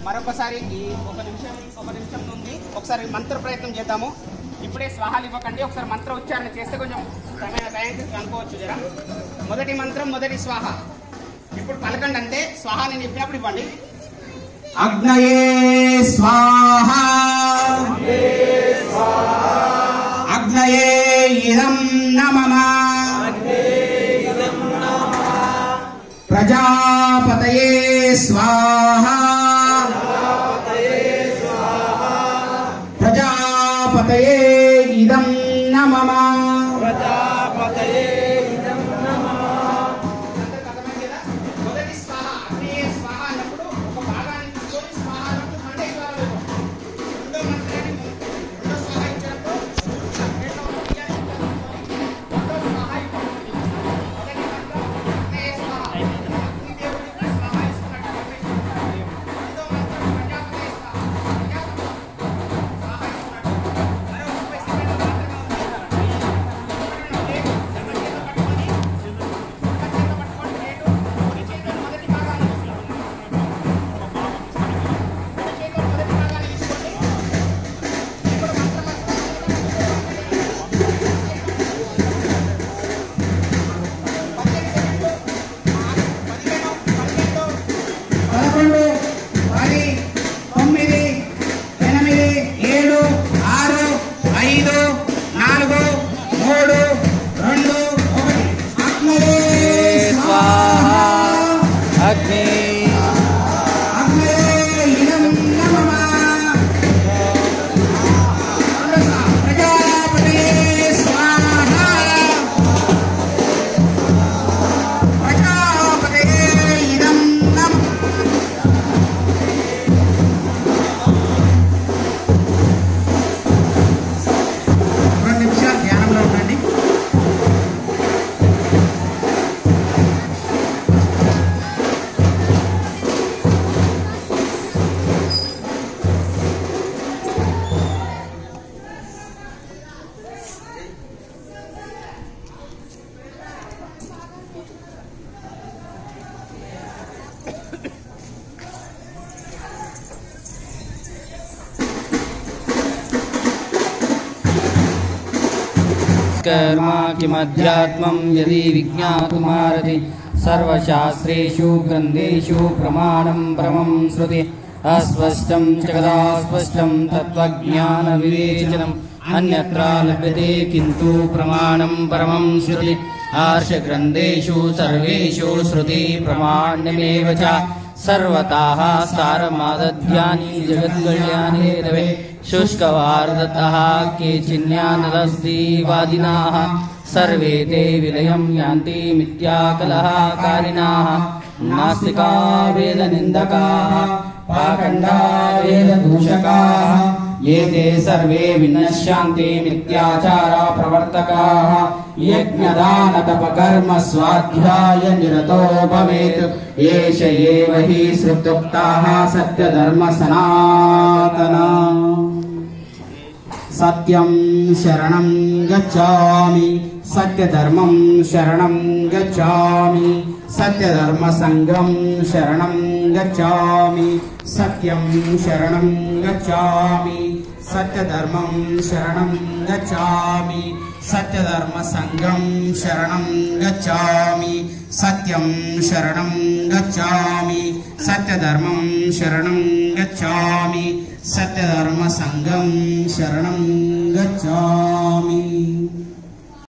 మరొకసారి ఈ ఒక నిమిషం ఉంది. ఒకసారి మంత్ర ప్రయత్నం చేద్దాము. ఇప్పుడే స్వాహాలు ఇవ్వకండి, ఒకసారి మంత్ర ఉచ్చారణ చేస్తే కొంచెం టైం అనుకోవచ్చు. జరా మొదటి మంత్రం, మొదటి స్వాహ ఇప్పుడు పలకండి. అంటే స్వాహ నేను చెప్పినప్పుడు ఇవ్వండి. అగ్నయే స్వాహ, అగ్నయే ఇదం నమః, ప్రజాపతయే స్వాహ, ప్రజాపతయే ఇదం నమః. మొదటి స్వాహ అగ్నయే స్వాహ అన్నప్పుడు ఒక భాగాన్ని తీసుకొని స్వాహ అన్నప్పుడు మండే స్వాహ. రెండో మంత్రాన్ని రెండో స్వాహ ఇచ్చినప్పుడు రెండో స్వాహ ఇవ్వండి. మొదటి మంత్రం అగ్నయే స్వాహ, అగ్నిదేవుడికి స్వాహ ఇస్తున్నట్టు రెండో మంత్రం ప్రజాపతయే స్వాహ, స్వాహ ఇస్తున్నట్టు. మరో 30 సెకండ్లు మాత్రమే कर्मा किमध्यात्मं यदि विज्ञातुमारति सर्वशास्त्रेषु ग्रन्थेषु प्रमाणं परमं श्रुति अस्पष्टं जगदास्पष्टं तत्त्वज्ञानविवेचनम् अन्यत्र लभ्यते किन्तु प्रमाणं परमं श्रुति आर्षग्रन्थेषु सर्वेषु श्रुति प्रमाण्यमेव च सर्वतः सारमादध्यानि जगत्कल्याणे रवे शुष्कवार्धतः केचिन्यानदस्तिवादिनाः सर्वे ते विलयं यान्ति मिथ्याकलहकारिणाः नास्तिका वेदनिन्दकाः पाखण्डा वेददूषकाः ये ते सर्वे विनश्यन्ति मिथ्याचारा प्रवर्तकाः यज्ञदानतपकर्म स्वाध्याय निरतो भवेत् एष एव हि श्रुत्युक्ताः सत्यधर्म सनातना सत्यं शरणं गच्छामि सत्यधर्मं शरणं गच्छामि सत्यधर्मसंघं शरणं गच्छामि सत्यं शरणं गच्छामि सत्यधर्मं शरणं गच्छामि सत्यधर्मसंघं शरणं गच्छामि सत्यं शरणं गच्छामि सत्यधर्मं शरणं गच्छामि सत्यधर्मसंघं शरणं गच्छामि.